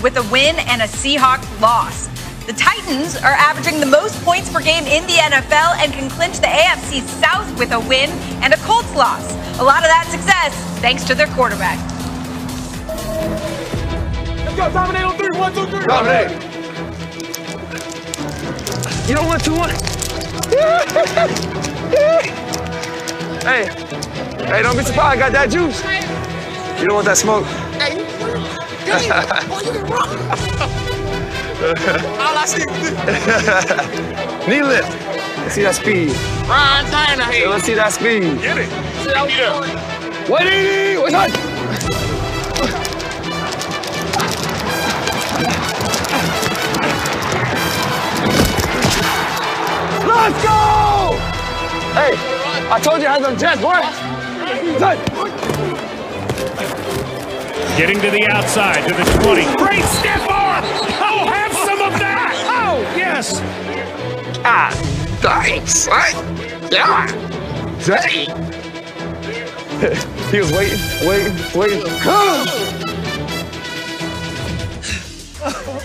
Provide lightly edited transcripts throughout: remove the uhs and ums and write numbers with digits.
with a win and a Seahawks loss. The Titans are averaging the most points per game in the NFL and can clinch the AFC South with a win and a Colts loss. A lot of that success thanks to their quarterback. Let's go, dominate on 3. 1, 2, 3. Dominate. You don't want 2-1? Hey, don't be surprised. I got that juice. You don't want that smoke. Hey, all I see is Knee lift. Let's see that speed. Ryan Tannehill. Yeah, let's see that speed. Get it. What is it? What's that? Let's go! Hey, I told you I had some jets, boy. Getting to the outside, to the 20. Great stiff arm! Oh, have some of that! Oh, yes! Ah, thanks. What? Yeah. Dang. He was waiting.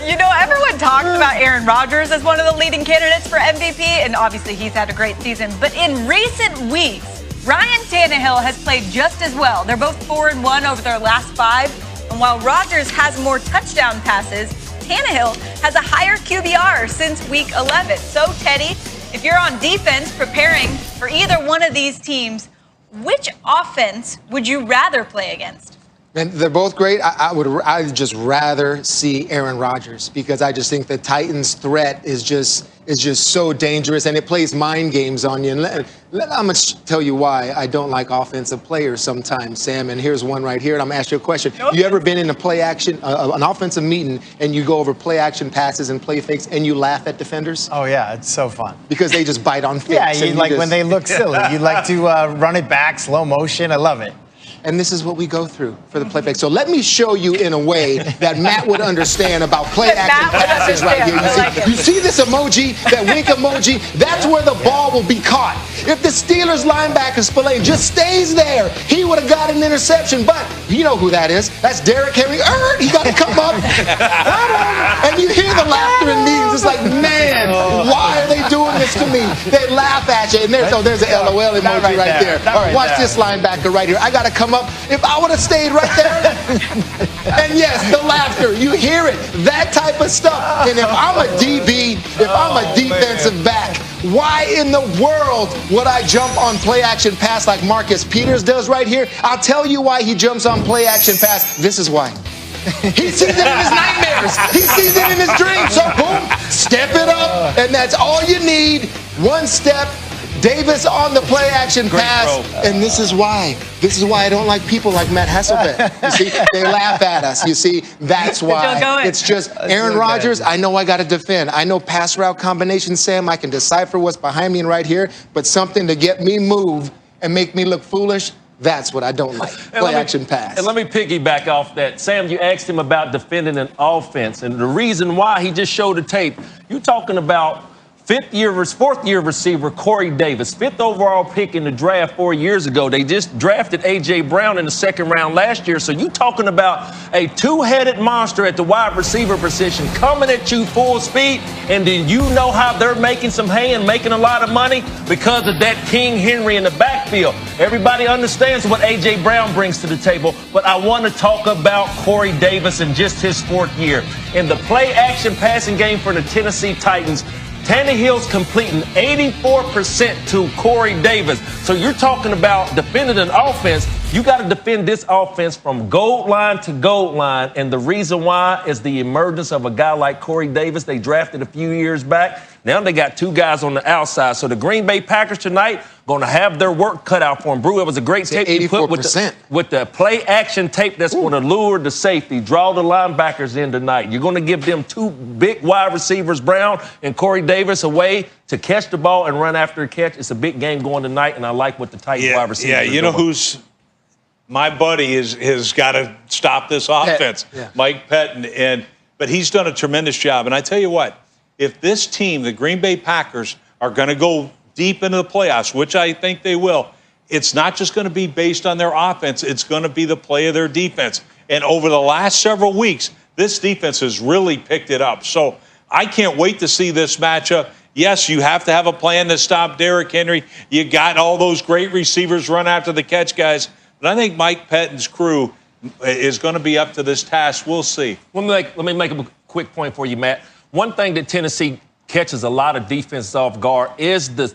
You know, everyone talks about Aaron Rodgers as one of the leading candidates for MVP, and obviously he's had a great season. But in recent weeks, Ryan Tannehill has played just as well. They're both 4-1 over their last 5. And while Rodgers has more touchdown passes, Tannehill has a higher QBR since week 11. So, Teddy, if you're on defense preparing for either one of these teams, which offense would you rather play against? And they're both great. I'd just rather see Aaron Rodgers because I just think the Titans' threat is just so dangerous, and it plays mind games on you. And I'm going to tell you why I don't like offensive players sometimes, Sam. And here's one right here, and I'm going to ask you a question. You ever been in a play action, an offensive meeting, and you go over play action passes and play fakes, and you laugh at defenders? Oh, yeah, it's so fun. Because they just bite on fakes. Yeah, you like when they look silly. You like to run it back, slow motion. I love it. And this is what we go through for the play fake. So let me show you in a way that Matt would understand about play action passes right here. You see this emoji, that wink emoji? That's where the ball will be caught. If the Steelers linebacker Spillane just stays there, he would have got an interception. But you know who that is. That's Derrick Henry. He got to come up. And you hear the laughter in meetings. It's like, man, why are they doing this to me? They laugh at you. And there's an LOL emoji right there. All right, watch this linebacker right here. I got to come up. If I would have stayed right there, and yes, the laughter, you hear it, that type of stuff. And if I'm a DB, if I'm a defensive back, why in the world would I jump on play action pass like Marcus Peters does right here? I'll tell you why he jumps on play action pass. This is why. He sees it in his nightmares. He sees it in his dreams. So boom, step it up, and that's all you need. One step. Davis on the play action pass, and this is why I don't like people like Matt Hasselbeck. You see, they laugh at us. You see, that's why. It's just Aaron Rodgers. I know I got to defend. I know pass route combination, Sam. I can decipher what's behind me right here, but something to get me move and make me look foolish. That's what I don't like. Play action pass. And let me piggyback off that. Sam, you asked him about defending an offense, and the reason why he just showed the tape. You're talking about fourth year receiver Corey Davis, 5th overall pick in the draft 4 years ago. They just drafted A.J. Brown in the 2nd round last year. So you talking about a 2-headed monster at the wide receiver position coming at you full speed, and then you know how they're making some hay and making a lot of money because of that King Henry in the backfield. Everybody understands what A.J. Brown brings to the table, but I want to talk about Corey Davis in just his 4th year. In the play-action passing game for the Tennessee Titans, Tannehill's completing 84% to Corey Davis. So you're talking about defending an offense. You got to defend this offense from goal line to goal line. And the reason why is the emergence of a guy like Corey Davis. They drafted a few years back. Now they got 2 guys on the outside. So the Green Bay Packers tonight going to have their work cut out for them. Brew, it was a great tape you put with the play-action tape that's going to lure the safety, draw the linebackers in tonight. You're going to give them 2 big wide receivers, Brown and Corey Davis, a way to catch the ball and run after a catch. It's a big game going tonight, and I like what the Titans wide receivers are doing. You know who's my buddy has got to stop this offense, Mike Pettin, but he's done a tremendous job. And I tell you what, if this team, the Green Bay Packers, are going to go deep into the playoffs, which I think they will, it's not just going to be based on their offense. It's going to be the play of their defense. And over the last several weeks, this defense has really picked it up. So I can't wait to see this matchup. Yes, you have to have a plan to stop Derrick Henry. You got all those great receivers run after the catch guys. But I think Mike Pettine's crew is going to be up to this task. We'll see. Let me make a quick point for you, Matt. One thing that Tennessee catches a lot of defense off guard is the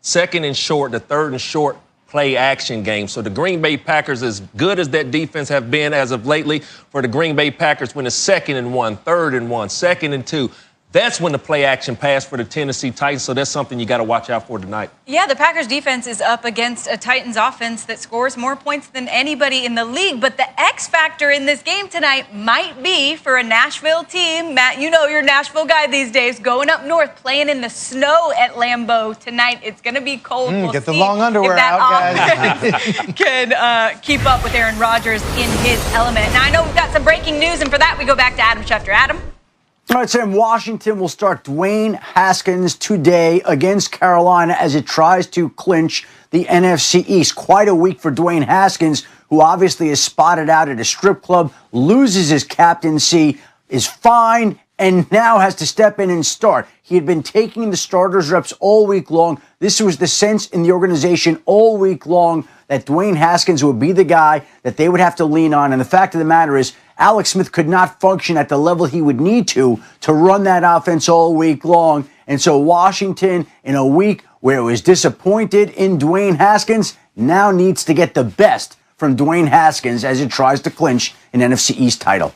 second and short, the third and short play action game. So the Green Bay Packers, as good as that defense have been as of lately, for the Green Bay Packers, when it's 2nd and 1, 3rd and 1, 2nd and 2, that's when the play action pass for the Tennessee Titans. So that's something you got to watch out for tonight. Yeah, the Packers defense is up against a Titans offense that scores more points than anybody in the league. But the X factor in this game tonight might be for a Nashville team. Matt, you know you're a Nashville guy these days, going up north, playing in the snow at Lambeau tonight. It's going to be cold. We'll get the long underwear out, guys. Can keep up with Aaron Rodgers in his element. Now, I know we've got some breaking news, and for that, we go back to Adam Schefter. Adam? All right, Sam, Washington will start Dwayne Haskins today against Carolina as it tries to clinch the NFC East. Quite a week for Dwayne Haskins, who obviously is spotted out at a strip club, loses his captaincy, is fined, and now has to step in and start. He had been taking the starters reps all week long. This was the sense in the organization all week long that Dwayne Haskins would be the guy that they would have to lean on. And the fact of the matter is, Alex Smith could not function at the level he would need to run that offense all week long. And so Washington, in a week where it was disappointed in Dwayne Haskins, now needs to get the best from Dwayne Haskins as it tries to clinch an NFC East title.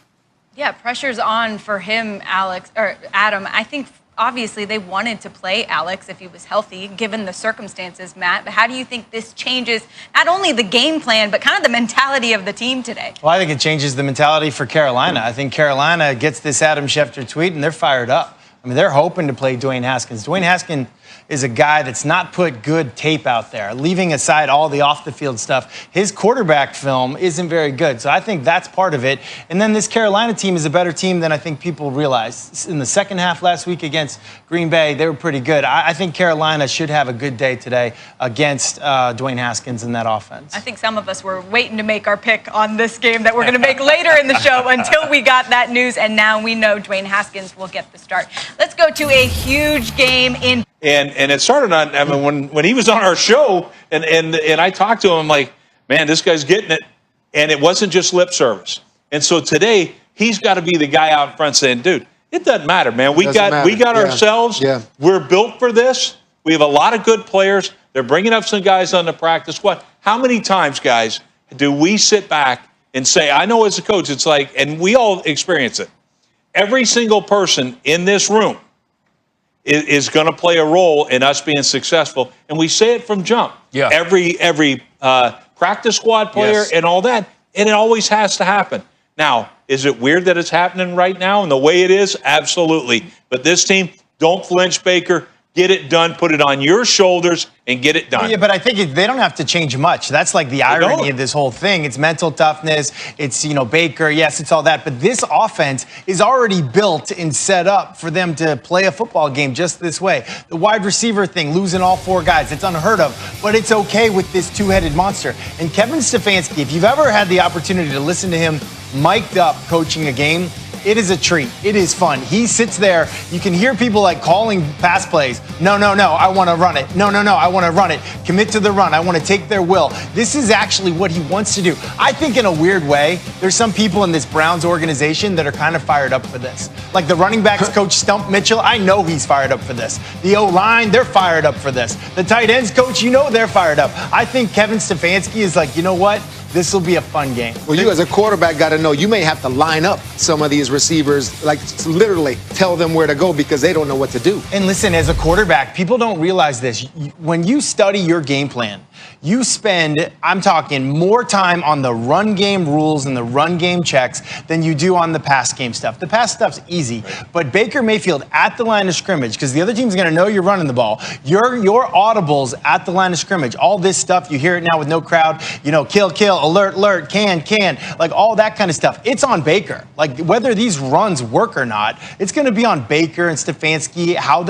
Yeah, pressure's on for him, Adam. I think obviously they wanted to play Alex if he was healthy, given the circumstances, Matt. But how do you think this changes not only the game plan, but kind of the mentality of the team today? Well, I think it changes the mentality for Carolina. I think Carolina gets this Adam Schefter tweet, and they're fired up. I mean, they're hoping to play Dwayne Haskins. Dwayne Haskins is a guy that's not put good tape out there. Leaving aside all the off-the-field stuff, his quarterback film isn't very good. So I think that's part of it. And then this Carolina team is a better team than I think people realize. In the second half last week against Green Bay, they were pretty good. I think Carolina should have a good day today against Dwayne Haskins in that offense. I think some of us were waiting to make our pick on this game that we're going to make later in the show until we got that news, and now we know Dwayne Haskins will get the start. Let's go to a huge game in. And it started on, I mean, when he was on our show, and I talked to him, I'm like, man, this guy's getting it. And it wasn't just lip service. And so today, he's got to be the guy out front saying, dude, it doesn't matter, man. We got ourselves. Yeah. We're built for this. We have a lot of good players. They're bringing up some guys on the practice squad. How many times, guys, do we sit back and say, I know as a coach, it's like, and we all experience it. Every single person in this room is going to play a role in us being successful. And we say it from jump. Yeah. Every practice squad player and all that. And it always has to happen. Now, is it weird that it's happening right now and the way it is? Absolutely. But this team, don't flinch, Baker. Get it done. Put it on your shoulders and get it done. Yeah, but I think they don't have to change much. That's like the irony of this whole thing. It's mental toughness. It's, Baker. Yes, it's all that. But this offense is already built and set up for them to play a football game just this way. The wide receiver thing, losing all four guys, it's unheard of. But it's okay with this two-headed monster. And Kevin Stefanski, if you've ever had the opportunity to listen to him mic'd up coaching a game, it is a treat. It is fun. He sits there. You can hear people like calling pass plays. No, I want to run it. No, I want to run it. Commit to the run. I want to take their will. This is actually what he wants to do. I think in a weird way, there's some people in this Browns organization that are kind of fired up for this. Like the running backs coach Stump Mitchell, I know he's fired up for this. The O-line, they're fired up for this. The tight ends coach, they're fired up. I think Kevin Stefanski is like, you know what? This will be a fun game. Well, you as a quarterback got to know you may have to line up some of these receivers, like literally tell them where to go because they don't know what to do. And listen, as a quarterback, people don't realize this. When you study your game plan, you spend, I'm talking, more time on the run game rules and the run game checks than you do on the pass game stuff. The pass stuff's easy, but Baker Mayfield at the line of scrimmage, because the other team's going to know you're running the ball. Your audibles at the line of scrimmage, all this stuff, you hear it now with no crowd, kill, alert, can, like all that kind of stuff. It's on Baker. Like whether these runs work or not, it's going to be on Baker and Stefanski, how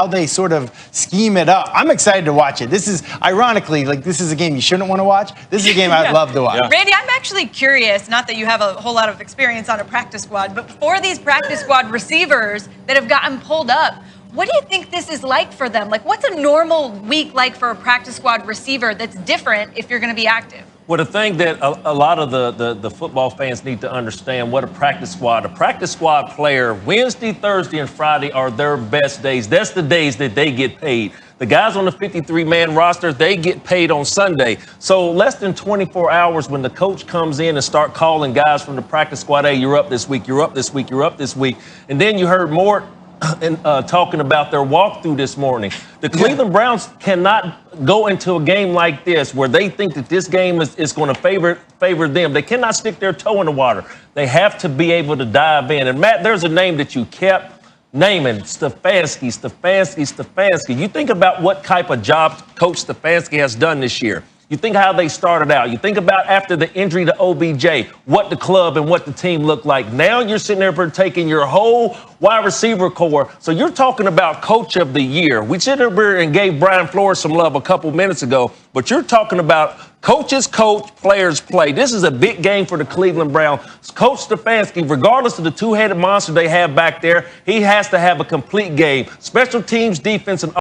they sort of scheme it up. I'm excited to watch it. This is, ironically, like like this is a game you shouldn't want to watch. This is a game I'd love to watch. Yeah. Randy, I'm actually curious, not that you have a whole lot of experience on a practice squad, but for these practice squad receivers that have gotten pulled up, what do you think this is like for them? Like, what's a normal week like for a practice squad receiver that's different if you're going to be active? Well, the thing that a lot of the football fans need to understand, what a practice squad player, Wednesday, Thursday, and Friday are their best days. That's the days that they get paid. The guys on the 53-man roster, they get paid on Sunday. So less than 24 hours when the coach comes in and start calling guys from the practice squad, hey, you're up this week, you're up this week, you're up this week. And then you heard Mort talking about their walkthrough this morning. The Cleveland Browns cannot go into a game like this where they think that this game is going to favor them. They cannot stick their toe in the water. They have to be able to dive in. And, Matt, there's a name that you kept naming, Stefanski. You think about what type of job Coach Stefanski has done this year. You think how they started out. You think about after the injury to OBJ, what the club and what the team looked like. Now you're sitting there taking your whole wide receiver core. So you're talking about coach of the year. We sit here and gave Brian Flores some love a couple minutes ago, but you're talking about coaches coach, players play. This is a big game for the Cleveland Browns. Coach Stefanski, regardless of the two-headed monster they have back there, he has to have a complete game. Special teams, defense, and